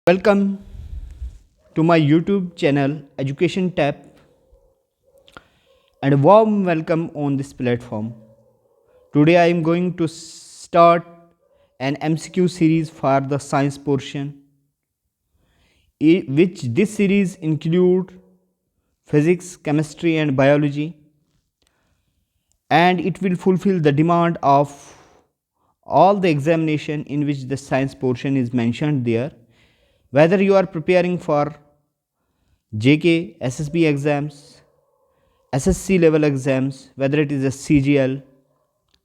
Welcome to my YouTube channel Education Tab and a warm welcome on this platform. Today I am going to start an MCQ series for the science portion, which this series include physics, chemistry and biology, and it will fulfill the demand of all the examination in which the science portion is mentioned there. Whether you are preparing for JK, SSB exams, SSC level exams, whether it is a CGL,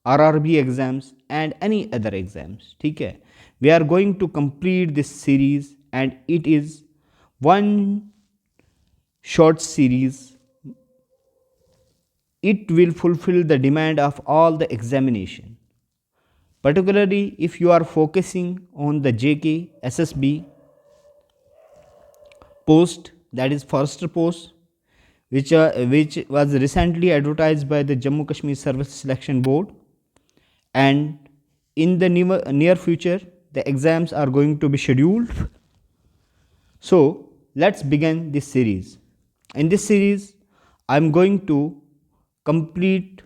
RRB exams and any other exams. ठीक है, we are going to complete this series and it is one short series. It will fulfill the demand of all the examination. Particularly if you are focusing on the JK, SSB post, that is first post, which was recently advertised by the Jammu Kashmir Service Selection Board, and in the near future the exams are going to be scheduled. So let's begin this series. In this series I am going to complete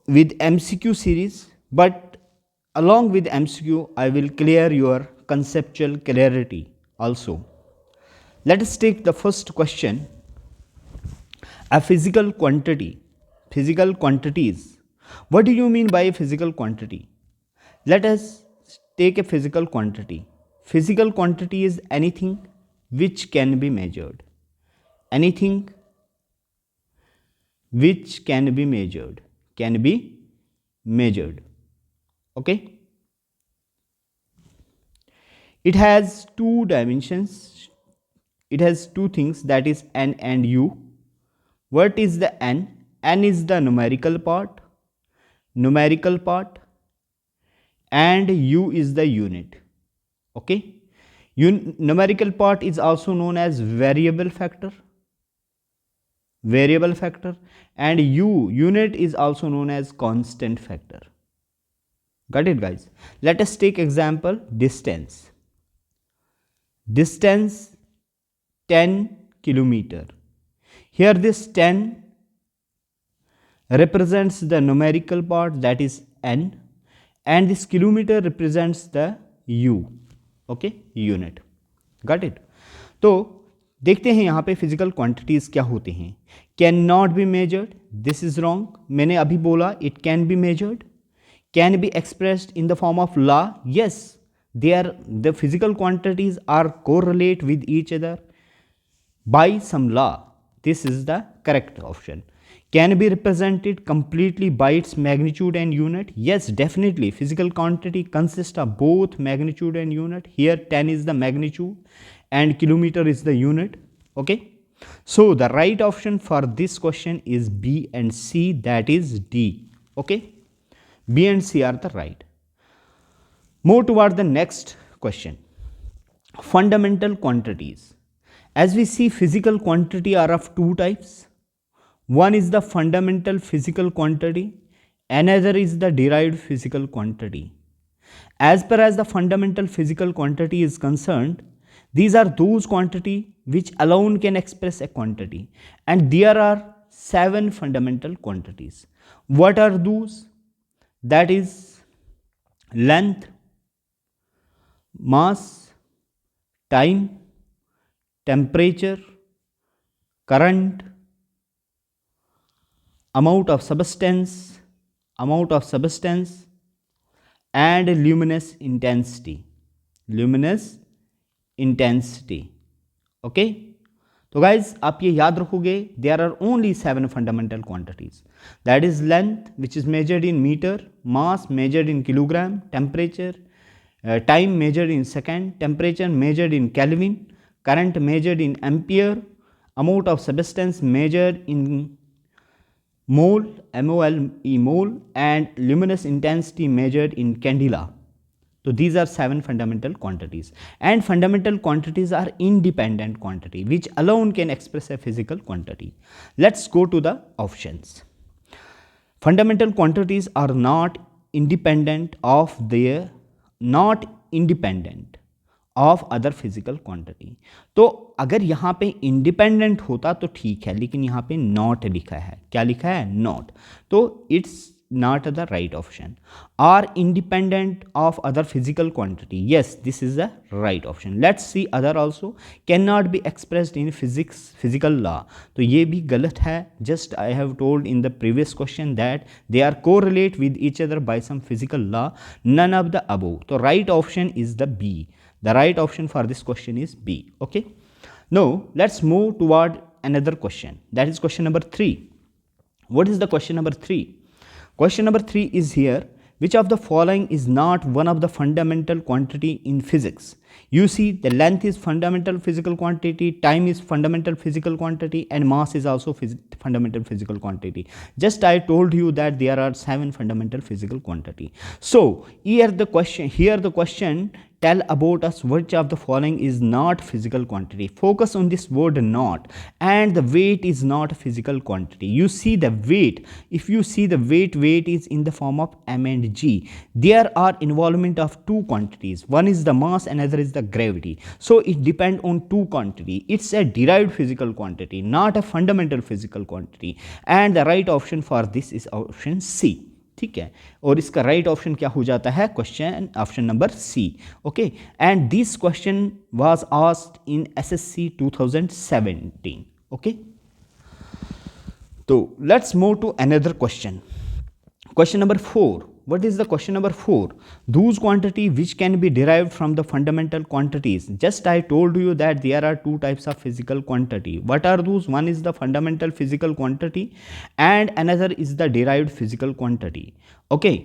with MCQ series, but along with MCQ I will clear your conceptual clarity also. Let us take the first question. A physical quantity. Physical quantities. What do you mean by a physical quantity? Let us take a physical quantity. Physical quantity is anything which can be measured. Anything which can be measured. Can be measured. Okay? It has two dimensions. It has two things, that is n and u. What is the n? N is the numerical part, and u is the unit. Okay, numerical part is also known as variable factor, and unit is also known as constant factor. Got it, guys? Let us take example distance. 10 kilometer. Here this 10 represents the numerical part, that is n, and this kilometer represents the u. Okay, unit. Got it? तो देखते हैं यहाँ पे physical quantities क्या होते हैं. Can not be measured, this is wrong. मैंने अभी बोला it can be measured. Can be expressed in the form of law. Yes, the physical quantities are correlate with each other by some law. This is the correct option. Can be represented completely by its magnitude and unit. Yes, definitely physical quantity consists of both magnitude and unit. Here 10 is the magnitude and kilometer is the unit. Okay, so the right option for this question is B and C, that is D. Okay, B and C are the right. Move toward the next question. Fundamental quantities. As we see, physical quantity are of two types. One is the fundamental physical quantity, another is the derived physical quantity. As per as the fundamental physical quantity is concerned, these are those quantity which alone can express a quantity, and there are 7 fundamental quantities. What are those? That is length, mass, time, temperature, current, amount of substance, and luminous intensity. Okay, तो guys आप ये याद रखोगे, there are only 7 fundamental quantities. That is length, which is measured in meter, mass measured in kilogram, temperature, time measured in second, temperature measured in Kelvin, current measured in ampere, amount of substance measured in mole, M-O-L-E, mole, and luminous intensity measured in candela. So these are 7 fundamental quantities, and fundamental quantities are independent quantity which alone can express a physical quantity. Let's go to the options. Fundamental quantities are not independent of their, not independent of other physical quantity. तो अगर यहाँ पे independent होता तो ठीक है, लेकिन यहाँ पे नॉट लिखा है। क्या लिखा है? नॉट। तो it's not the right option. Are independent of other physical quantity? Yes, this is the right option. Let's see other also. Cannot be expressed in physics, physical law. तो ये भी गलत है. Just I have told in the previous question that they are correlate with each other by some physical law. None of the above. तो right option is the B. The right option for this question is B. Okay. Now let's move toward another question. That is question number 3. What is the question number 3? Question number 3 is here. Which of the following is not one of the fundamental quantity in physics? You see, the length is fundamental physical quantity, time is fundamental physical quantity, and mass is also fundamental physical quantity. Just I told you that there are 7 fundamental physical quantity. So here the question tell about us which of the following is not physical quantity. Focus on this word not, and the weight is not a physical quantity. You see the weight. If you see the weight is in the form of m and g. There are involvement of two quantities. One is the mass, another is the gravity. So it depends on two quantity. It's a derived physical quantity, not a fundamental physical quantity. And the right option for this is option C. ठीक है, और इसका right option क्या हो जाता है? Question option number C. Okay, and this question was asked in SSC 2017. Okay, तो let's move to another question. Question number 4. What is the question number 4? Those quantity which can be derived from the fundamental quantities. Just I told you that there are two types of physical quantity. What are those? One is the fundamental physical quantity and another is the derived physical quantity. Okay.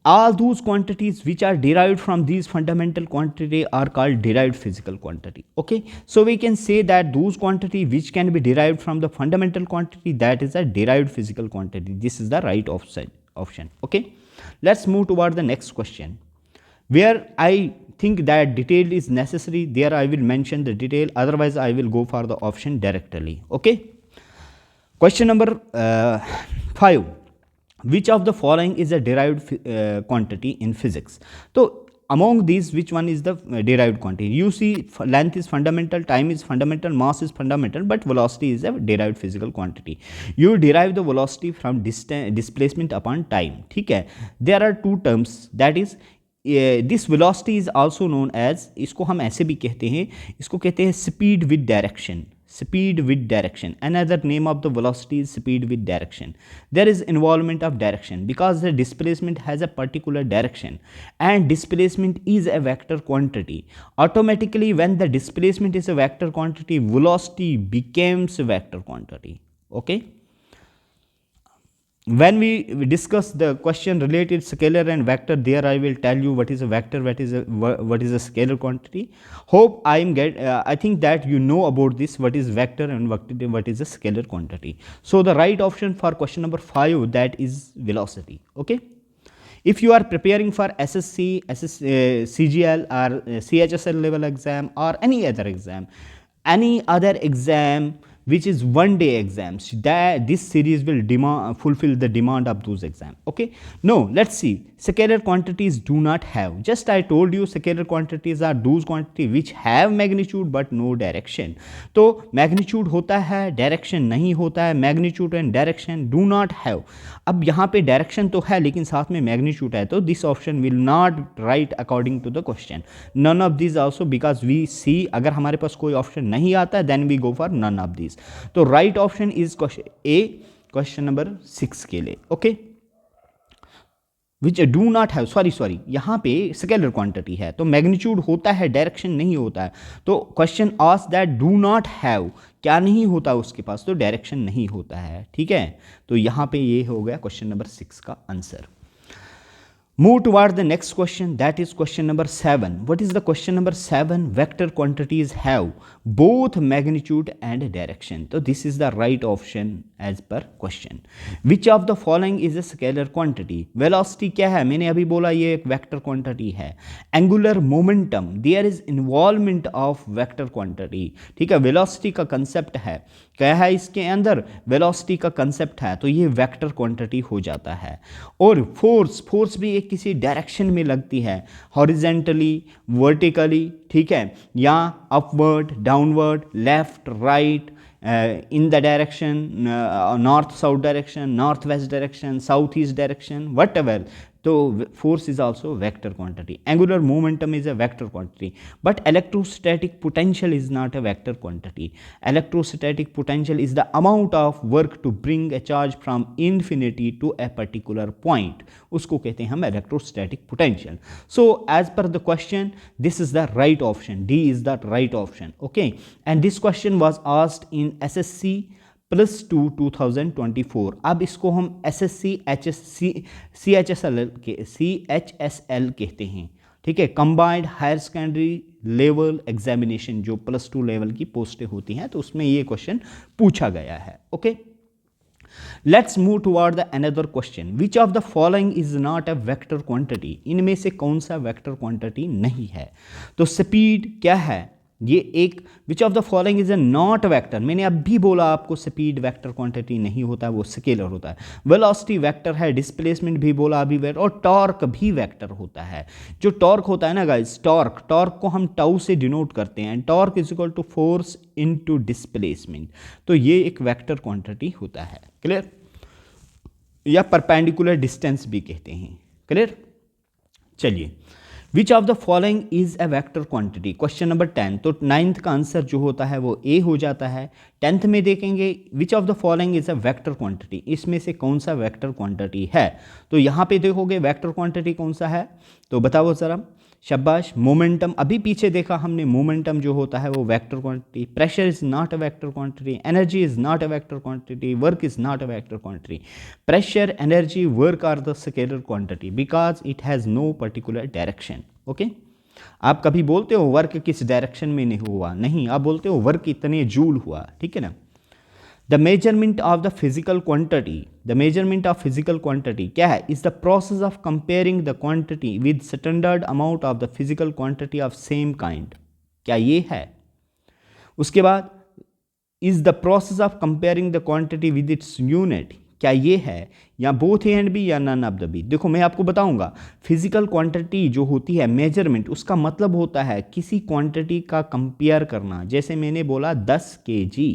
All those quantities which are derived from these fundamental quantity are called derived physical quantity. Okay, so we can say that those quantity which can be derived from the fundamental quantity, that is a derived physical quantity. This is the right option. Okay, let's move toward the next question, where I think that detail is necessary. There I will mention the detail, otherwise I will go for the option directly. Okay, question number 5. Which of the following is a derived quantity in physics? So among these, which one is the derived quantity? You see, length is fundamental, time is fundamental, mass is fundamental, but velocity is a derived physical quantity. You derive the velocity from displacement upon time. ठीक है, there are two terms, that is this velocity is also known as, इसको हम ऐसे भी कहते हैं, इसको कहते हैं speed with direction. Speed with direction. Another name of the velocity is speed with direction. There is involvement of direction because the displacement has a particular direction, and displacement is a vector quantity. Automatically, when the displacement is a vector quantity, velocity becomes a vector quantity. Okay. When we discuss the question related scalar and vector, there I will tell you what is a vector, what is a scalar quantity. Hope I think that you know about this, what is vector and what is a scalar quantity. So the right option for question number 5, that is velocity. Okay, if you are preparing for SSC, CGL or CHSL level exam or any other exam which is one-day exams, that this series will fulfill the demand of those exams. Okay, now let's see. Scalar quantities do not have. Just I told you, scalar quantities are those quantities which have magnitude but no direction. तो magnitude होता है, direction नहीं होता है. Magnitude and direction do not have. अब यहाँ पे direction तो है लेकिन साथ में magnitude है, तो this option will not right according to the question. None of these also, because we see अगर हमारे पास कोई option नहीं आता है, then we go for none of these. तो right option is question number 6 के लिए. Okay, which do not have, sorry यहाँ पे स्केलर क्वांटिटी है तो मैग्नीट्यूड होता है, डायरेक्शन नहीं होता है. तो question ask that do not have, क्या नहीं होता उसके पास, तो डायरेक्शन नहीं होता है. ठीक है, तो यहाँ पे ये हो गया क्वेश्चन नंबर 6 का answer. Move toward the next question, that is question number 7. What is the question number 7? Vector quantities have both magnitude and direction. So this is the right option as per question. Which of the following is a scalar quantity? Velocity क्या है? मैंने अभी बोला ये एक vector quantity है. Angular momentum, there is involvement of vector quantity. ठीक है, velocity का concept है, क्या है इसके अंदर? वेलोसिटी का कंसेप्ट है, तो ये वेक्टर क्वांटिटी हो जाता है. और फोर्स भी एक किसी डायरेक्शन में लगती है, हॉरिजेंटली, वर्टिकली, ठीक है, या upward, downward, left, right, in the direction north south direction, north west direction, south east direction, what ever, तो force is also vector quantity. Angular momentum is a vector quantity, but electrostatic potential is not a vector quantity. Electrostatic potential is the amount of work to bring a charge from infinity to a particular point. उसको कहते हैं हम electrostatic potential. So as per the question, this is the right option. D is the right option. Okay, and this question was asked in SSC +2 2024. अब इसको हम SSC CHSL कहते हैं, ठीक है, combined higher secondary level examination, जो +2 level की पोस्टें होती हैं, तो उसमें ये क्वेश्चन पूछा गया है. Okay, let's move toward the another question. Which of the following is not a vector quantity? इनमें से कौन सा वेक्टर क्वांटिटी नहीं है? तो स्पीड क्या है? ये एक विच of the following is a not vector. मैंने अभी बोला आपको स्पीड वेक्टर क्वांटिटी नहीं होता, वो स्केलर होता है. वेलोसिटी वेक्टर है, डिस्प्लेसमेंट भी बोला अभी वेक्टर, और टॉर्क भी वेक्टर होता है. जो टॉर्क होता है ना गाइस, टॉर्क को हम टाउ से डिनोट करते हैं. Torque is equal to force into displacement. तो ये एक वेक्टर क्वांटिटी होता है. क्लियर? या परपेंडिकुलर डिस्टेंस भी कहते हैं. क्लियर? चलिए, विच of the following is a vector quantity? Question number 10. तो 9th का आंसर जो होता है वो ए हो जाता है. 10th में देखेंगे विच of the following is a vector quantity, इसमें से कौन सा वेक्टर क्वांटिटी है? तो यहाँ पे देखोगे वेक्टर क्वांटिटी कौन सा है, तो बताओ जरा. शाबाश. मोमेंटम, अभी पीछे देखा हमने, मोमेंटम जो होता है वो vector quantity. Pressure is not a vector quantity. Energy is not a vector quantity. Work is not a vector quantity. Pressure, energy, work are the scalar quantity because it has no particular direction. Okay, आप कभी बोलते हो work किस direction में नहीं हुआ? नहीं, आप बोलते हो वर्क इतने जूल हुआ. ठीक है ना. The measurement of the physical quantity, the measurement of physical quantity क्या है? Is the process of comparing the quantity with standard amount of the physical quantity of same kind. क्या ये है? उसके बाद is the process of comparing the quantity with its unit. क्या ये है? या बोथ ए एंड बी या नन ऑफ द बी. देखो मैं आपको बताऊंगा, फिजिकल क्वांटिटी जो होती है, मेजरमेंट, उसका मतलब होता है किसी क्वांटिटी का कंपेयर करना. जैसे मैंने बोला 10 kg,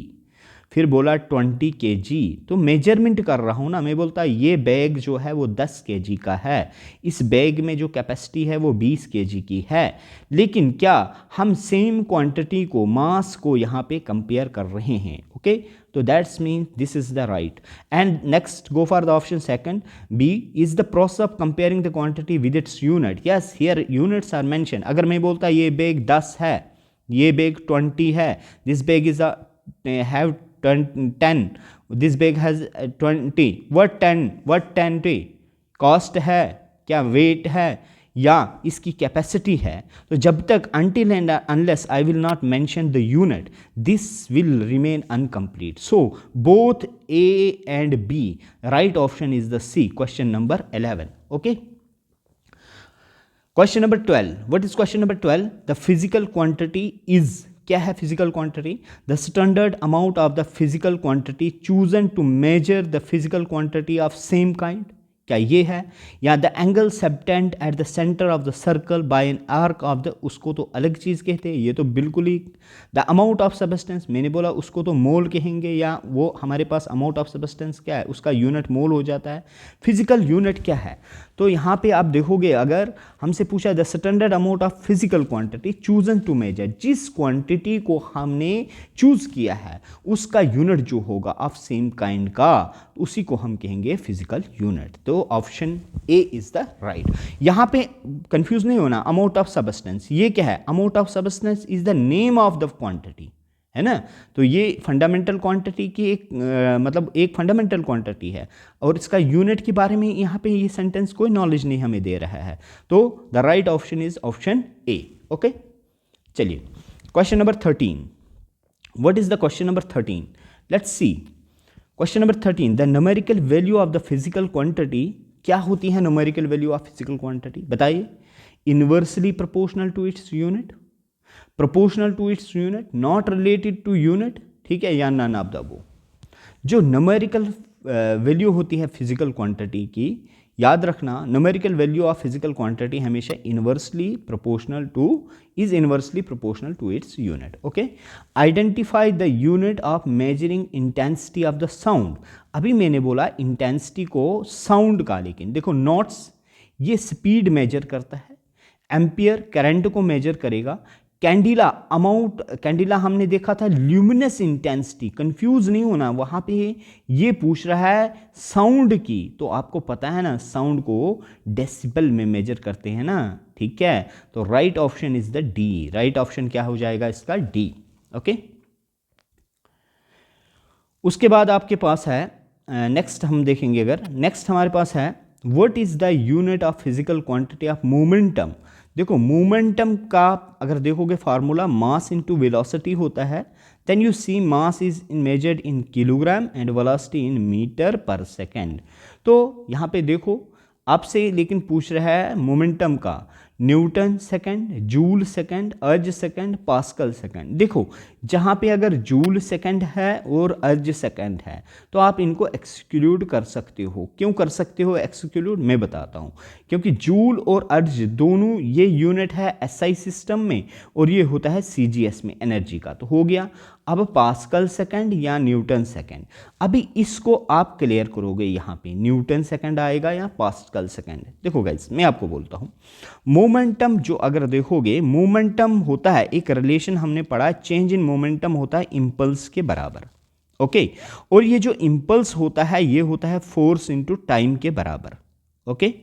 फिर बोला 20 kg, तो मेजरमेंट कर रहा हूँ ना. मैं बोलता ये बैग जो है वो 10 kg का है, इस बैग में जो कैपेसिटी है वो 20 kg की है. लेकिन क्या हम सेम क्वांटिटी को, मास को यहाँ पे कंपेयर कर रहे हैं? ओके, तो that's mean this is the right. And next go for the option second, b is the process of comparing the quantity with its unit. Yes, here units are mention. अगर मैं बोलता ये bag 10 है, ये bag 20 है, this bag is have 10, this bag has 20. What 10, what 10? Cost है क्या? Wait है या इसकी कैपेसिटी है? तो जब तक until and unless I will not mention the unit, this will remain incomplete. So both A and B, right option is the C, question number 11. Okay, question number 12. What is question number 12? The physical quantity is, क्या है physical quantity? The standard amount of the physical quantity chosen to measure the physical quantity of same kind. क्या ये है? या the angle subtended at the centre of the circle by an arc of the, उसको तो अलग चीज़ कहते हैं, ये तो बिल्कुल ही. द अमाउंट ऑफ सबस्टेंस, मैंने बोला उसको तो मोल कहेंगे, या वो हमारे पास अमाउंट ऑफ सबस्टेंस क्या है, उसका यूनिट मोल हो जाता है. फिजिकल यूनिट क्या है? तो यहाँ पे आप देखोगे, अगर हमसे पूछा the standard amount of physical quantity chosen to measure, जिस क्वांटिटी को हमने चूज किया है उसका यूनिट जो होगा ऑफ सेम काइंड का, उसी को हम कहेंगे फिजिकल यूनिट. तो option A is the right. यहाँ पे कंफ्यूज नहीं होना. अमाउंट ऑफ सबस्टेंस ये क्या है? Amount of substance is the name of the quantity, है ना. तो ये फंडामेंटल क्वांटिटी की एक मतलब एक फंडामेंटल क्वांटिटी है, और इसका यूनिट के बारे में यहाँ पे ये सेंटेंस कोई नॉलेज नहीं हमें दे रहा है. तो the right option is option A. Okay, चलिए question number 13. What is the question number 13? Let's see. Question number 13, the numerical value of the physical quantity. क्या होती है numerical value of physical quantity? बताइए. Inversely proportional to its unit, proportional to its unit, not related to unit, ठीक है, या none of the above. जो numerical value होती है फिजिकल क्वांटिटी की, याद रखना, numerical value of physical quantity हमेशा inversely proportional to its unit. Okay, identify the unit of measuring intensity of the sound. अभी मैंने बोला इंटेंसिटी को साउंड का, लेकिन देखो नॉट्स ये स्पीड मेजर करता है, एम्पियर करंट को मेजर करेगा, कैंडिला हमने देखा था ल्यूमिनस इंटेंसिटी, कंफ्यूज नहीं होना, वहां पे ये पूछ रहा है साउंड की, तो आपको पता है ना साउंड को डेसिबल में मेजर करते हैं ना, ठीक है। तो right option is the D, right option क्या हो जाएगा इसका, डी। ओके, उसके बाद आपके पास है नेक्स्ट हम देखेंगे, अगर नेक्स्ट हमारे पास है what is the unit of physical quantity of momentum. देखो मोमेंटम का अगर देखोगे फार्मूला मास इनटू वेलोसिटी होता है, then you see mass is measured in kilogram and velocity in metre per second. तो यहाँ पे देखो आपसे लेकिन पूछ रहा है मोमेंटम का, न्यूटन सेकंड, जूल सेकंड, अर्ज सेकंड, पास्कल सेकंड। देखो जहाँ पे अगर जूल सेकंड है और अर्ज सेकंड है तो आप इनको एक्सक्लूड कर सकते हो। क्यों कर सकते हो एक्सक्लूड, मैं बताता हूँ। क्योंकि जूल और अर्ज दोनों ये यूनिट है एसआई सिस्टम में और ये होता है सीजीएस में एनर्जी का, तो हो गया। अब पास्कल सेकंड या न्यूटन सेकंड, अभी इसको आप क्लियर करोगे, यहाँ पे न्यूटन सेकंड आएगा या पास्कल सेकंड। देखो गाइस मैं आपको बोलता हूँ, मोमेंटम जो अगर देखोगे, मोमेंटम होता है एक रिलेशन हमने पढ़ा, चेंज इन मोमेंटम होता है इम्पल्स के बराबर। ओके, और ये जो इम्पल्स होता है ये होता है फोर्स इनटू टाइम के बराबर। ओके,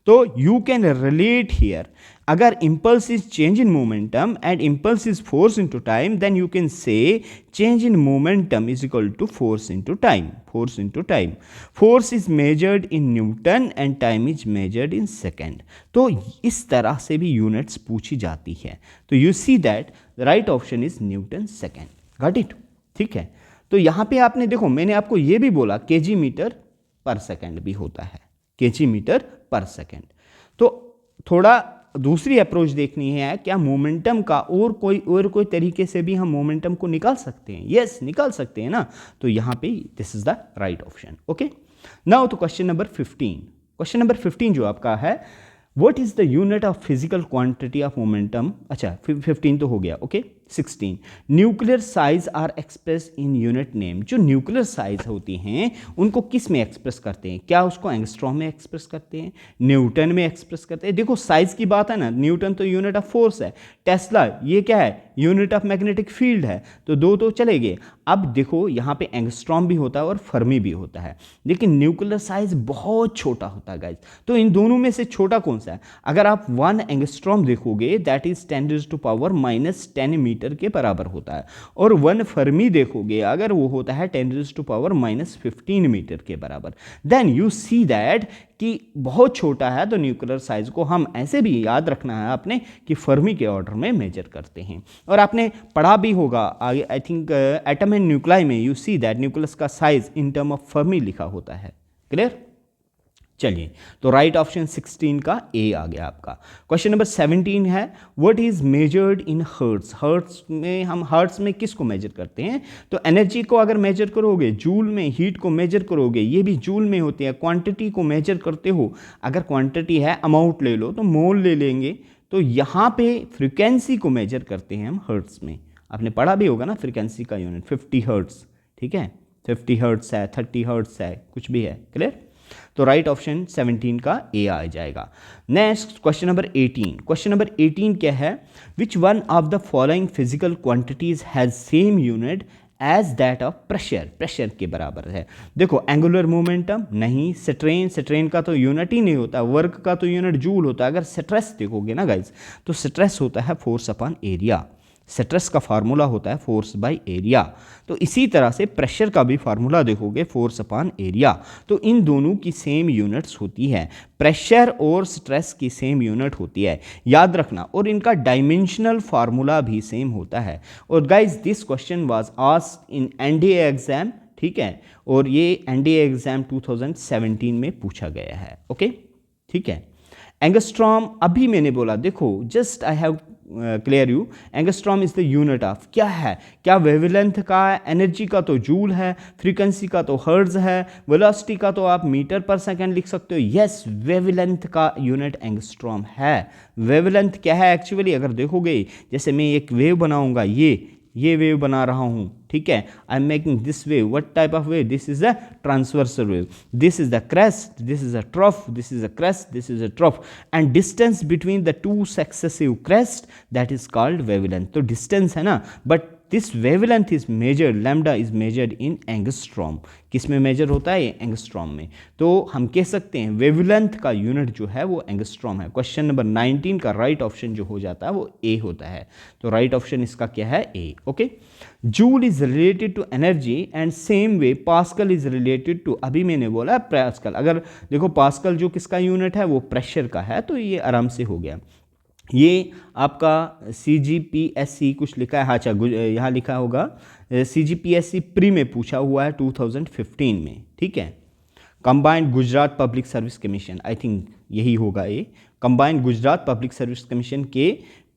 तो यू कैन रिलेट हियर, अगर impulse is change in momentum and impulse is force into time, then you can say change in momentum is equal to force into time, force into time. Force is measured in Newton and time is measured in second. तो इस तरह से भी units पूछी जाती है। तो you see that the right option is Newton second. Got it? ठीक है, तो यहाँ पे आपने देखो मैंने आपको ये भी बोला केजी मीटर पर सेकेंड भी होता है, केजी मीटर पर सेकेंड। तो थोड़ा दूसरी अप्रोच देखनी है, क्या मोमेंटम का और कोई तरीके से भी हम मोमेंटम को निकाल सकते हैं? यस, निकाल सकते हैं ना। तो यहाँ पे this is the right option. Okay, now तो क्वेश्चन नंबर 15, क्वेश्चन नंबर 15 जो आपका है, what is the unit of physical quantity of मोमेंटम। अच्छा 15 तो हो गया। Okay, 16 nuclear size are express in unit name. जो न्यूक्लियर साइज होती हैं उनको किस में एक्सप्रेस करते हैं? क्या उसको एंगस्ट्रॉम में एक्सप्रेस करते हैं, न्यूटन में एक्सप्रेस करते हैं? देखो साइज की बात है ना, न्यूटन तो यूनिट ऑफ फोर्स है, टेस्ला ये क्या है, यूनिट ऑफ मैग्नेटिक फील्ड है, तो दो तो चले गए। अब देखो यहाँ पे एंगस्ट्रॉम भी होता है और फर्मी भी होता है, लेकिन न्यूक्लियर साइज बहुत छोटा होता है गाइज। तो इन दोनों में से छोटा कौन सा है? अगर आप 1 एंगस्ट्रॉम देखोगे दैट इज 10⁻⁻10 मीटर के बराबर होता है, और 1 फर्मी देखोगे अगर वो होता है 10⁻⁻15 मीटर के बराबर। देन यू सी दैट कि बहुत छोटा है, तो न्यूक्लियर साइज को हम ऐसे भी याद रखना है आपने कि फर्मी के ऑर्डर में मेजर करते हैं। और आपने पढ़ा भी होगा आगे, I think atom and nuclei में, यू सी दैट न्यूक्लियस का size in term of Fermi लिखा होता है। क्लियर? चलिए, तो राइट ऑप्शन 16 का ए आ गया आपका। क्वेश्चन नंबर 17 है, what is measured in hertz. Hertz में हम हर्ट्स में किसको मेजर करते हैं? तो एनर्जी को अगर मेजर करोगे जूल में, हीट को मेजर करोगे ये भी जूल में होती है। क्वांटिटी को मेजर करते हो, अगर क्वांटिटी है अमाउंट ले लो तो मोल ले लेंगे। तो यहाँ पे फ्रीक्वेंसी को मेजर करते हैं हम हर्ट्स में। आपने पढ़ा भी होगा ना फ्रीक्वेंसी का यूनिट 50 हर्ट्स, ठीक है, 50 हर्ट्स है, 30 हर्ट्स है, कुछ भी है। क्लियर? तो राइट ऑप्शन 17 का ए आ जाएगा। Next question number 18, question number 18 क्या है, which one of the following physical quantities has same unit as that of pressure. Pressure के बराबर है। देखो एंगुलर मोमेंटम नहीं, स्ट्रेन का तो यूनिट ही नहीं होता, वर्क का तो यूनिट जूल होता है। अगर स्ट्रेस देखोगे ना गाइज, तो स्ट्रेस होता है फोर्स अपॉन एरिया, स्ट्रेस का फार्मूला होता है फोर्स बाय एरिया। तो इसी तरह से प्रेशर का भी फार्मूला देखोगे फोर्स अपॉन एरिया। तो इन दोनों की सेम यूनिट्स होती है, प्रेशर और स्ट्रेस की सेम यूनिट होती है, याद रखना। और इनका डायमेंशनल फार्मूला भी सेम होता है। और guys this question was asked in NDA exam, ठीक है, और ये एनडीए एग्जाम 2017 में पूछा गया है। ओके, ठीक है। एंगस्ट्रॉम अभी मैंने बोला, देखो just I have clear you, angstrom is the unit of क्या है, क्या वेवलेंथ का है, एनर्जी का तो जूल है, फ्रीक्वेंसी का तो हर्ट्ज है, वेलोसिटी का तो आप मीटर पर सेकंड लिख सकते हो। यस, वेवलेंथ का यूनिट एंगस्ट्रॉम है। वेवलेंथ क्या है एक्चुअली, अगर देखोगे जैसे मैं एक वेव बनाऊंगा, ये वेव बना रहा हूं, ठीक है, I am making this wave, what type of wave, this is a transversal wave, this is the crest, this is a trough, this is a crest, this is a trough, and distance between the two successive crest that is called wavelength. तो distance है ना, but this wavelength is measured, lambda is measured in angstrom. किस में major होता है, ये angstrom में। तो हम कह सकते हैं वेवलेंथ का यूनिट जो है वो एंगस्ट्रॉम है। क्वेश्चन नंबर 19 का राइट ऑप्शन जो हो जाता है वो ए होता है। तो राइट ऑप्शन इसका क्या है, A. Okay, joule is related to energy and same way pascal is related to, अभी मैंने बोला पास्कल, अगर देखो पास्कल जो किसका यूनिट है वो प्रेशर का है, तो ये आराम से हो गया। ये आपका CGPSC कुछ लिखा है, अच्छा यहाँ लिखा होगा CGPSC प्री में पूछा हुआ है 2015 में, ठीक है। Combined Gujarat public service commission, I think यही होगा ये, combined Gujarat public service commission के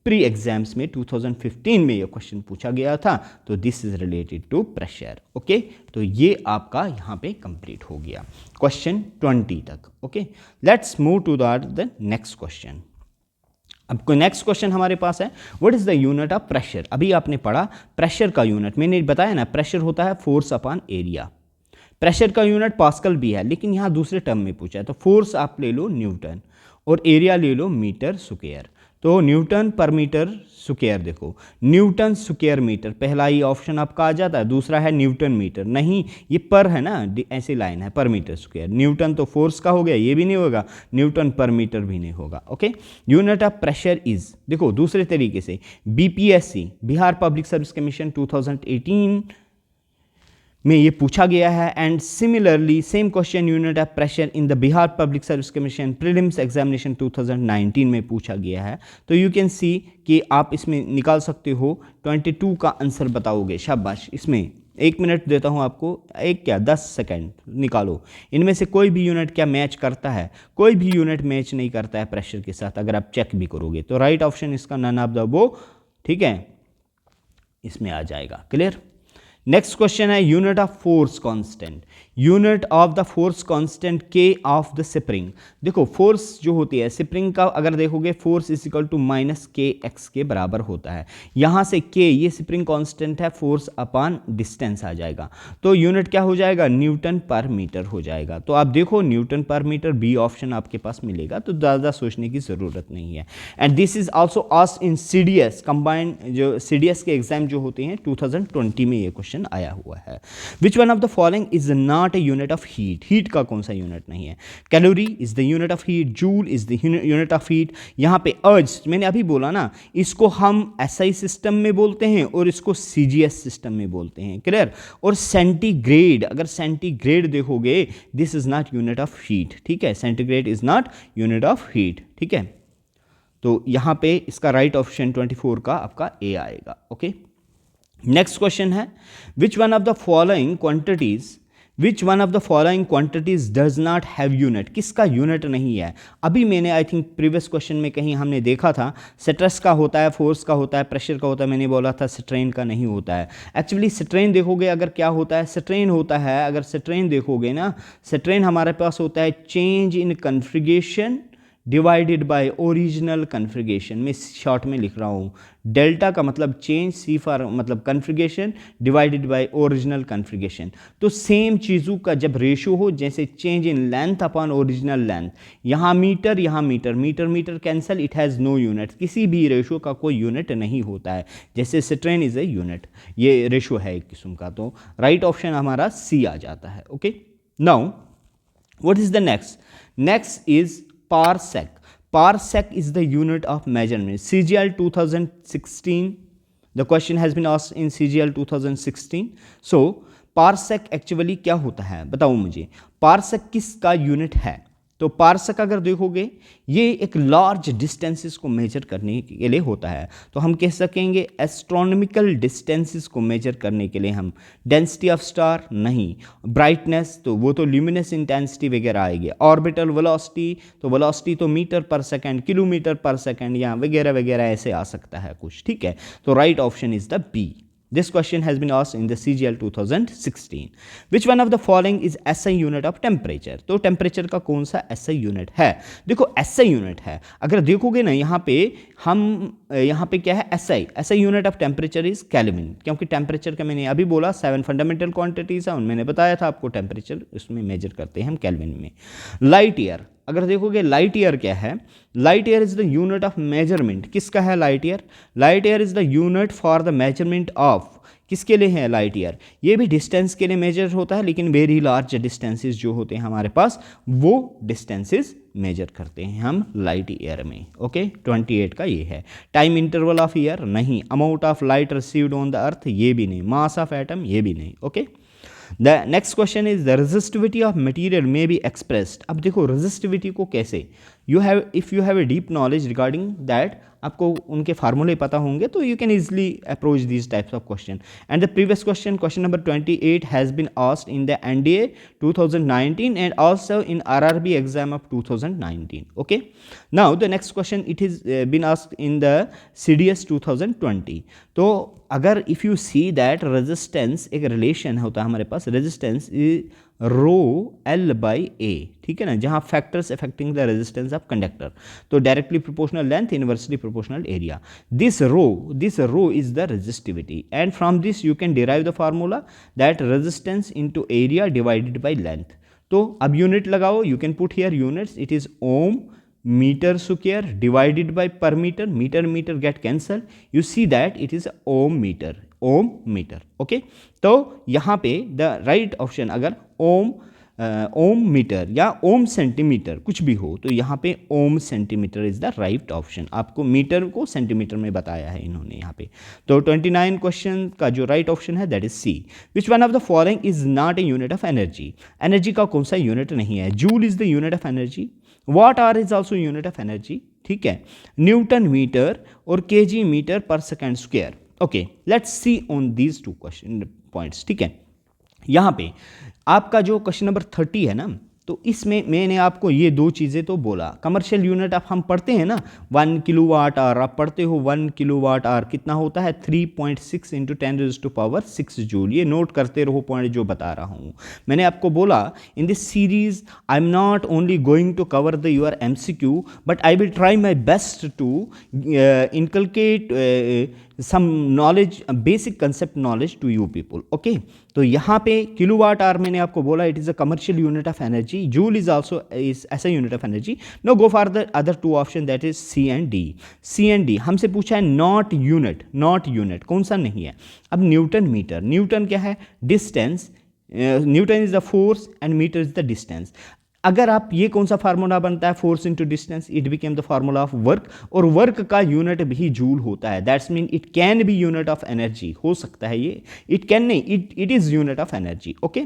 प्री एग्जाम्स में 2015 में ये क्वेश्चन पूछा गया था। तो this is related to pressure. Okay, तो ये आपका यहाँ पे कंप्लीट हो गया क्वेश्चन 20 तक। Okay, let's move to the next question. अब कोई नेक्स्ट क्वेश्चन हमारे पास है, what is the unit of pressure. अभी आपने पढ़ा प्रेशर का यूनिट, मैंने बताया ना प्रेशर होता है फोर्स अपॉन एरिया। प्रेशर का यूनिट पास्कल भी है, लेकिन यहाँ दूसरे टर्म में पूछा है। तो फोर्स आप ले लो न्यूटन और एरिया ले लो मीटर स्क्वायर। तो न्यूटन पर मीटर स्क्वायर, देखो न्यूटन स्क्वायर मीटर, पहला ही ऑप्शन आपका आ जाता है। दूसरा है न्यूटन मीटर, नहीं ये पर है ना, ऐसी लाइन है पर मीटर स्क्वायर। न्यूटन तो फोर्स का हो गया, ये भी नहीं होगा, न्यूटन पर मीटर भी नहीं होगा। Okay, unit of pressure is, देखो दूसरे तरीके से BPSC Bihar public service commission 2018 में ये पूछा गया है। And similarly same question unit of pressure in the Bihar public service commission prelims examination 2019 में पूछा गया है। तो यू कैन सी कि आप इसमें निकाल सकते हो 22 का आंसर बताओगे, शाबाश। इसमें 1 मिनट देता हूँ आपको, एक क्या 10 सेकेंड निकालो। इनमें से कोई भी यूनिट क्या मैच करता है, कोई भी यूनिट मैच नहीं करता है प्रेशर के साथ, अगर आप चेक भी करोगे। तो राइट ऑप्शन इसका नन ऑफ द अबव, ठीक है, इसमें आ जाएगा। क्लियर। नेक्स्ट क्वेश्चन है unit of force constant, unit of the force constant के ऑफ द स्प्रिंग। देखो फोर्स जो होती है स्प्रिंग का, अगर देखोगे force is equal to -kx के बराबर होता है। यहाँ से k ये स्प्रिंग कांस्टेंट है, फोर्स अपॉन डिस्टेंस आ जाएगा। तो यूनिट क्या हो जाएगा, न्यूटन पर मीटर हो जाएगा। तो आप देखो न्यूटन पर मीटर, बी ऑप्शन आपके पास मिलेगा, तो ज़्यादा सोचने की ज़रूरत नहीं है। And this is also asked in CDS, combined जो CDS के एग्जाम जो होते हैं 2020 में ये क्वेश्चन आया हुआ है। Which one of the following is not a unit of heat, heat का कौन सा यूनिट नहीं है। Calorie is the unit of heat, joule is the unit of heat. यहाँ पे अर्ज मैंने अभी बोला ना, इसको हम SI सिस्टम में बोलते हैं और इसको CGS सिस्टम में बोलते हैं। क्लियर। और सेंटीग्रेड, अगर सेंटीग्रेड देखोगे this is not unit of heat, ठीक है, centigrade is not unit of heat, ठीक है। तो यहाँ पे इसका राइट ऑप्शन 24 का आपका ए आएगा। ओके, नेक्स्ट क्वेश्चन है which one of the following quantities does not have unit, किसका यूनिट नहीं है। अभी मैंने आई थिंक प्रीवियस क्वेश्चन में कहीं हमने देखा था स्ट्रेस का होता है, फोर्स का होता है, प्रेशर का होता है, मैंने बोला था स्ट्रेन का नहीं होता है। एक्चुअली स्ट्रेन देखोगे अगर क्या होता है, स्ट्रेन होता है, अगर स्ट्रेन देखोगे ना, स्ट्रेन हमारे पास होता है change in configuration divided by original configuration. मैं शॉर्ट में लिख रहा हूँ, डेल्टा का मतलब चेंज, सी फॉर मतलब configuration divided by original configuration. तो सेम चीज़ों का जब रेशियो हो, जैसे change in length upon original length, यहाँ मीटर यहाँ meter, meter meter cancel, it has no unit, किसी भी रेशियो का कोई यूनिट नहीं होता है। जैसे स्ट्रेन इज ए यूनिट, ये रेशियो है एक किस्म का। तो राइट ऑप्शन हमारा सी आ जाता है। Okay, now what is the next, next is parsec. Parsec is the unit of measurement. CGL 2016, the question has been asked in CGL 2016. So parsec actually क्या होता है बताओ मुझे, parsec किसका यूनिट है। तो पार्सक अगर देखोगे ये एक लार्ज डिस्टेंसेस को मेजर करने के लिए होता है, तो हम कह सकेंगे एस्ट्रोनॉमिकल डिस्टेंसेस को मेजर करने के लिए हम डेंसिटी ऑफ स्टार नहीं, ब्राइटनेस तो वो तो ल्यूमिनस इंटेंसिटी वगैरह आएगी, ऑर्बिटल वेलोसिटी तो वेलोसिटी तो मीटर पर सेकंड, किलोमीटर पर सेकंड या वगैरह वगैरह ऐसे आ सकता है कुछ, ठीक है। तो right option is the B. This question has been asked in the CGL 2016. Which one of the following is SI unit of temperature? तो टेम्परेचर का कौन सा SI यूनिट है? देखो SI यूनिट है, अगर देखोगे ना यहाँ पे क्या है SI unit of temperature is kelvin, क्योंकि टेम्परेचर का मैंने अभी बोला 7 फंडामेंटल क्वांटिटीज है, उनमें मैंने बताया था आपको टेम्परेचर उसमें मेजर करते हैं हम केल्विन में। लाइट ईयर, अगर देखोगे लाइट ईयर क्या है, light year is the unit of measurement, किसका है light year? Light year is the unit for the measurement of, किसके लिए है लाइट ईयर? ये भी डिस्टेंस के लिए मेजर होता है, लेकिन वेरी लार्ज डिस्टेंसेस जो होते हैं हमारे पास वो डिस्टेंसेस मेजर करते हैं हम लाइट ईयर में। ओके 28 का ये है। टाइम इंटरवल ऑफ ईयर नहीं, amount of light received on the earth ये भी नहीं, मास ऑफ एटम ये भी नहीं। Okay the next question is the resistivity of material may be expressed. अब देखो रेजिस्टिविटी को कैसे, if you have a deep knowledge regarding that, आपको उनके फार्मूले पता होंगे तो you can easily approach these types of question. And the previous question number 28 has been asked in the NDA 2019 and also in RRB exam of 2019। Okay now the next question it is been asked in the CDS 2020। तो अगर if you see that resistance, एक relation होता है हमारे पास, resistance is rho L by A, ठीक है ना, जहाँ factors affecting the resistance of conductor, तो directly proportional length, inversely proportional area, this rho is the resistivity, and from this you can derive the formula that resistance into area divided by length. तो अब unit लगाओ, you can put here units, it is ohm meter square divided by per meter, meter get cancelled, you see that it is ohm meter। Okay तो यहाँ पे the right option अगर ओम metre या ओम centimetre कुछ भी हो तो यहाँ पे ohm centimetre is the right option. आपको मीटर को सेंटीमीटर में बताया है इन्होंने यहाँ पे। तो 29 क्वेश्चन का जो राइट ऑप्शन है that is C. Which one of the following is not a unit of energy? Energy का कौन सा यूनिट नहीं है? Joule is the unit of energy, watt hour is also unit of energy, ठीक है, newton meter और KG meter per second square. Okay let's see on these two question points, ठीक है। यहाँ पे आपका जो क्वेश्चन नंबर 30 है ना, तो इसमें मैंने आपको ये दो चीज़ें तो बोला, कमर्शियल यूनिट आप हम पढ़ते हैं ना 1 किलोवाट आवर, आप पढ़ते हो 1 किलोवाट आवर कितना होता है 3.6 इंटू 10⁻⁶ जूल। ये नोट करते रहो पॉइंट जो बता रहा हूँ। मैंने आपको बोला in this series I am not only going to cover the your MCQ but I will try my best to inculcate some knowledge, basic concept knowledge to you people. Okay तो यहाँ पे किलोवाट आवर मैंने आपको बोला it is a commercial unit of energy, joule is also is ऐसा unit of energy. No go for the other two option that is C and D। हमसे पूछा है नॉट यूनिट कौन सा नहीं है। अब न्यूटन मीटर, न्यूटन क्या है? Distance, newton is the force and meter is the distance. अगर आप ये कौन सा फार्मूला बनता है force into distance, it became the formula of work, और वर्क का यूनिट भी जूल होता है, that's mean it can be unit of energy, हो सकता है ये, इट कैन नहीं, it is unit of energy. Okay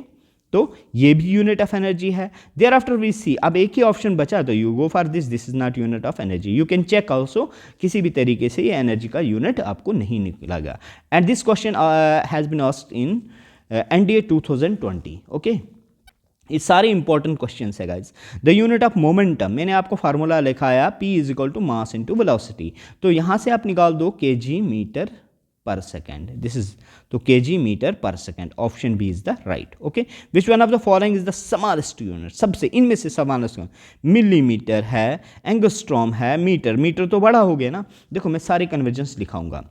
तो ये भी यूनिट ऑफ एनर्जी है। देयर आफ्टर वी सी, अब एक ही ऑप्शन बचा तो you go for this is not unit of energy. You can check also, किसी भी तरीके से ये एनर्जी का यूनिट आपको नहीं निकलेगा। And this question has been asked in NDA 2020। Okay ये सारे इंपॉर्टेंट क्वेश्चन है guys. The unit of momentum, मैंने आपको फार्मूला लिखाया P is equal to mass into velocity, तो यहाँ से आप निकाल दो kg meter per second, this is तो kg meter per second, option B is the right. Okay which one of the following is the smallest unit, सबसे इनमें से स्मॉलेस्ट मिलीमीटर है, एंगस्ट्रॉम है, मीटर तो बड़ा हो गया ना। देखो मैं सारे कन्वर्जेंस लिखाऊंगा।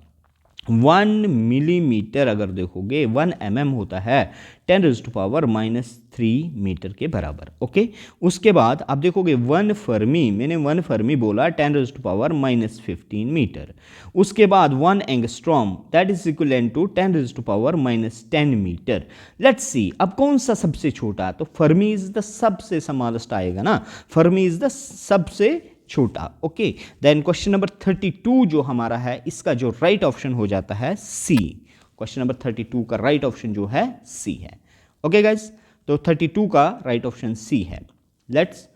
1 मिलीमीटर अगर देखोगे 1 mm होता है 10⁻³ मीटर के बराबर। ओके उसके बाद आप देखोगे 1 फर्मी, मैंने 1 फर्मी बोला 10⁻⁻15 मीटर। उसके बाद 1 angstrom that is equal to 10⁻⁻10 meter. Let's see अब कौन सा सबसे छोटा, तो फर्मी इज द सबसे स्मॉलेस्ट आएगा ना, फर्मी इज द सबसे छोटा। ओके देन क्वेश्चन नंबर 32 जो हमारा है इसका जो राइट ऑप्शन हो जाता है सी। क्वेश्चन नंबर 32 का राइट ऑप्शन जो है सी है। ओके गाइज तो 32 का राइट ऑप्शन सी है। लेट्स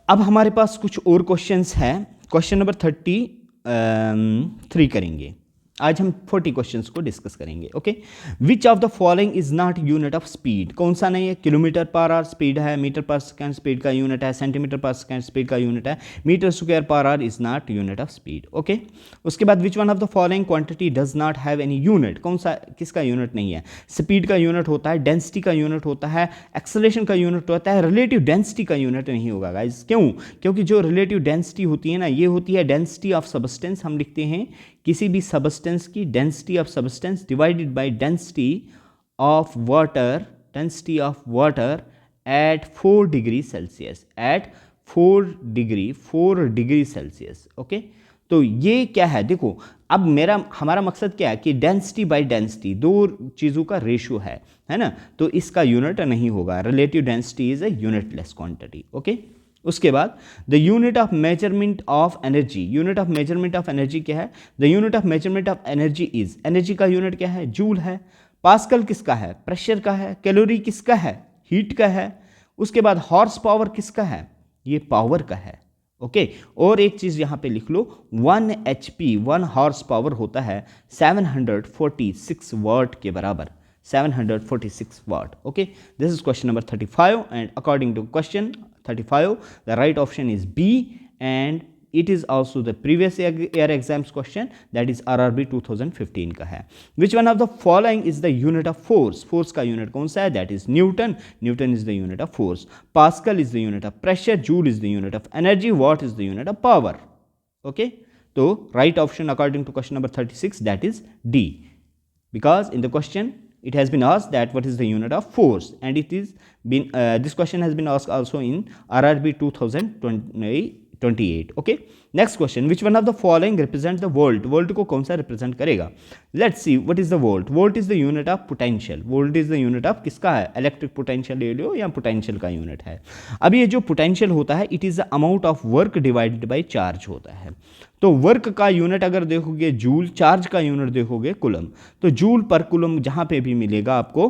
अब हमारे पास कुछ और क्वेश्चंस हैं। क्वेश्चन नंबर 33 करेंगे। आज हम 40 क्वेश्चंस को डिस्कस करेंगे। Okay, which of the following is not unit of speed? कौन सा नहीं है? किलोमीटर पर आवर स्पीड है, मीटर पर सेकेंड स्पीड का यूनिट है, सेंटीमीटर पर सेकेंड स्पीड का यूनिट है, meter square per hour is not unit of speed. Okay, उसके बाद which one of the following quantity does not have any unit? कौन सा किसका unit नहीं है? स्पीड का यूनिट होता है, डेंसिटी का यूनिट होता है, एक्सेलरेशन का यूनिट होता है, रिलेटिव डेंसिटी का यूनिट नहीं होगा गाइस। क्यों? क्योंकि जो रिलेटिव डेंसिटी होती है ना, ये होती है डेंसिटी ऑफ सबस्टेंस। हम लिखते हैं किसी भी सबस्टेंस की density of substance divided by density of water at 4 degree celsius, at 4 degree celsius. Okay, तो ये क्या है? देखो, अब हमारा मकसद क्या है कि डेंसिटी बाय डेंसिटी, दो चीज़ों का रेशियो है ना, तो इसका यूनिट नहीं होगा। Relative density is a unitless quantity. Okay, उसके बाद the unit of measurement of energy. Unit of measurement of energy क्या है? The unit of measurement of energy is, energy का यूनिट क्या है? जूल है। पास्कल किसका है? प्रेशर का है। कैलोरी किसका है? हीट का है। उसके बाद हॉर्स पावर किसका है? ये पावर का है। ओके, और एक चीज यहां पे लिख लो, 1 HP 1 हॉर्स पावर होता है 746 वाट के बराबर, 746 watt. Okay, this is question number 35, and according to question 35 the right option is B, and it is also the previous year exams question, that is RRB 2015 का है। Which one of the following is the unit of force? Force का unit कौन सा है? That is Newton. Newton is the unit of force. Pascal is the unit of pressure. Joule is the unit of energy. Watt is the unit of power. Okay, so right option according to question number 36, that is D, because in the question it has been asked that what is the unit of force, and it is been this question has been asked also in RRB 2028. Okay, next question, which one of the following represents the volt? Volt को कौन सा represent करेगा? Let's see what is the volt. Volt is the unit of potential. Volt is the unit of किसका है? Electric potential ले लो या potential का unit है। अब ये जो पोटेंशियल होता है, it is the amount of work divided by charge होता है। तो वर्क का यूनिट अगर देखोगे जूल, चार्ज का यूनिट देखोगे कुलम। तो जूल पर कुलम जहां पे भी मिलेगा आपको,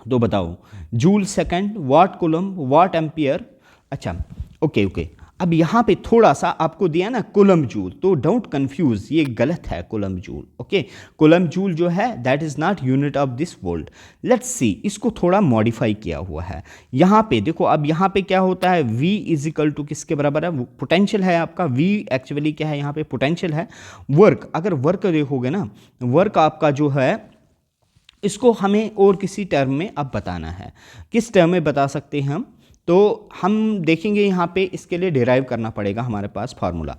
तो बताओ, जूल सेकंड, वाट कुलम, वाट एम्पियर। अच्छा, ओके, अब यहां पे थोड़ा सा आपको दिया ना कुलम जूल, तो डोंट कंफ्यूज, ये गलत है coulomb joule. Okay, coulomb joule जो है that is not unit of this volt. Let's see, इसको थोड़ा मॉडिफाई किया हुआ है। यहां पे देखो, अब यहां पे क्या होता है? V इज इक्वल टू किसके बराबर है? पोटेंशियल है आपका। V एक्चुअली क्या है? यहां पे पोटेंशियल है। वर्क, अगर वर्क देखोगे ना, वर्क आपका जो है, इसको हमें और किसी टर्म में अब बताना है। किस टर्म में बता सकते हैं हम? तो हम देखेंगे यहाँ पे, इसके लिए डिराइव करना पड़ेगा हमारे पास फार्मूला।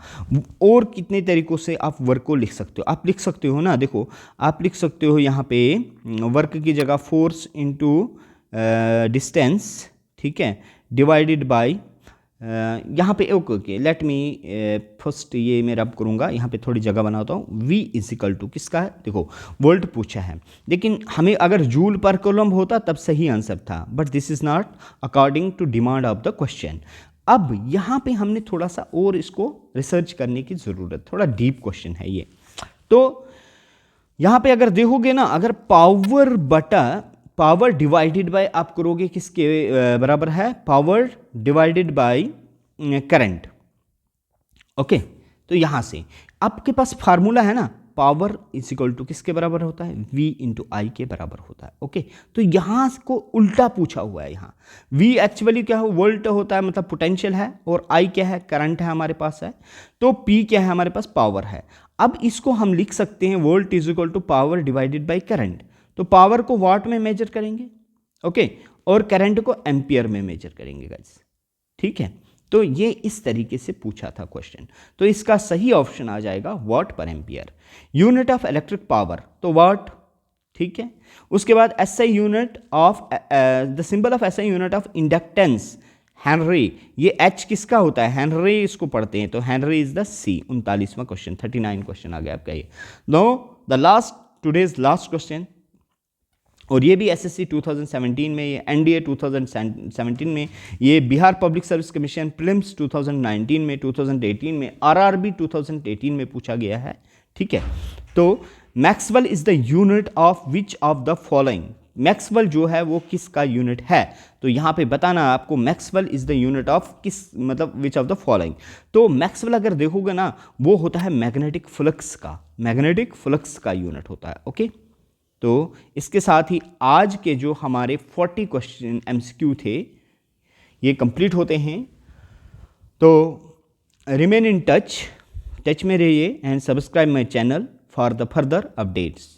और कितने तरीक़ों से आप वर्क को लिख सकते हो? आप लिख सकते हो ना, देखो आप लिख सकते हो यहाँ पे वर्क की जगह फोर्स इनटू डिस्टेंस, ठीक है, डिवाइडेड बाय यहाँ पे ओके, लेट मी फर्स्ट ये मैं रब करूँगा, यहाँ पे थोड़ी जगह बनाता हूँ। V इज इक्वल टू किसका है? देखो वोल्ट पूछा है, लेकिन हमें अगर जूल पर कूलम होता तब सही आंसर था, but this is not according to demand of the question. अब यहाँ पे हमने थोड़ा सा और इसको रिसर्च करने की ज़रूरत, थोड़ा डीप क्वेश्चन है ये। तो यहाँ पे अगर देखोगे ना, अगर पावर बटा पावर डिवाइडेड बाय आप करोगे किसके बराबर है? Power divided by current. Okay, तो यहां से आपके पास फार्मूला है ना, पावर इज इक्वल टू किसके बराबर होता है? V इंटू आई के बराबर होता है। ओके, तो यहां को उल्टा पूछा हुआ है। यहाँ V एक्चुअली क्या है? वोल्ट होता है, मतलब पोटेंशियल है, और I क्या है? करंट है हमारे पास है। तो P क्या है? हमारे पास पावर है। अब इसको हम लिख सकते हैं volt is equal to power divided by current. तो पावर को वाट में मेजर करेंगे, ओके, और करंट को एम्पियर में मेजर करेंगे गाइस, ठीक है। तो ये इस तरीके से पूछा था क्वेश्चन, तो इसका सही ऑप्शन आ जाएगा वाट पर ampere. Unit of electric power, तो वाट, ठीक है। उसके बाद SI unit of the symbol of SI unit of inductance Henry, ये H किसका होता है? हेनरी, इसको पढ़ते हैं, तो हेनरी इज द C। 39वां क्वेश्चन, 39 क्वेश्चन आ गया आपका ये। No the last, today's last question, और ये भी SSC 2017 में, ये NDA 2017 में, ये Bihar public service commission prelims 2019 में, 2018 में, RRB 2018 में पूछा गया है, ठीक है। तो Maxwell is the unit of which of the following? Maxwell जो है वो किसका यूनिट है, तो यहाँ पे बताना आपको Maxwell is the unit of किस, मतलब विच ऑफ द फॉलोइंग। तो मैक्सवेल अगर देखोगे ना वो होता है मैग्नेटिक फ्लक्स का, मैग्नेटिक फ्लक्स का यूनिट होता है। ओके, तो इसके साथ ही आज के जो हमारे 40 क्वेश्चन एमसीक्यू थे ये कंप्लीट होते हैं। तो रिमेन इन टच में रहिए and subscribe my channel for the further updates.